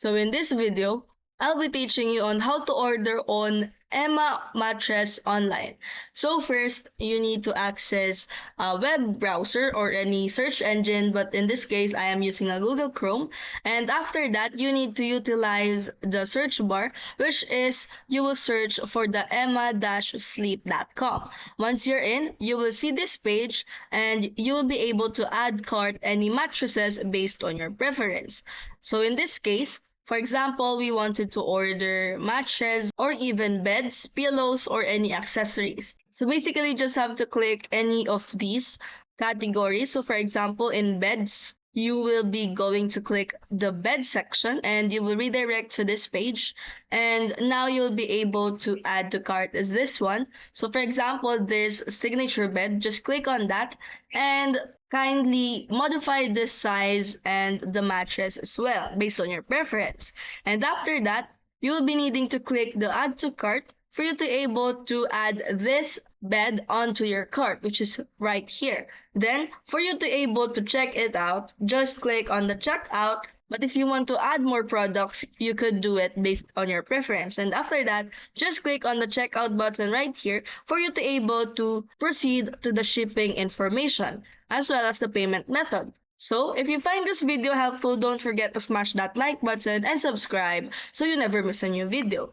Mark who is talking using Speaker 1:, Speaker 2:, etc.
Speaker 1: So in this video, I'll be teaching you on how to order on Emma Mattress online. So first, you need to access a web browser or any search engine, but in this case, I am using a Google Chrome. And after that, you need to utilize the search bar, which is you will search for the emma-sleep.com. Once you're in, you will see this page and you will be able to add cart any mattresses based on your preference. So in this case, for example, we wanted to order mattress or even beds, pillows, or any accessories. So basically, just have to click any of these categories. So for example, in beds, you will be going to click the bed section and you will redirect to this page. And now you'll be able to add to cart is this one. So for example, this signature bed, just click on that and kindly modify the size and the mattress as well based on your preference. And after that, you will be needing to click the add to cart for you to able to add this bed onto your cart, which is right here. Then for you to able to check it out, just click on the checkout. But if you want to add more products, you could do it based on your preference. And after that, just click on the checkout button right here for you to able to proceed to the shipping information as well as the payment method. So, if you find this video helpful, don't forget to smash that like button and subscribe so you never miss a new video.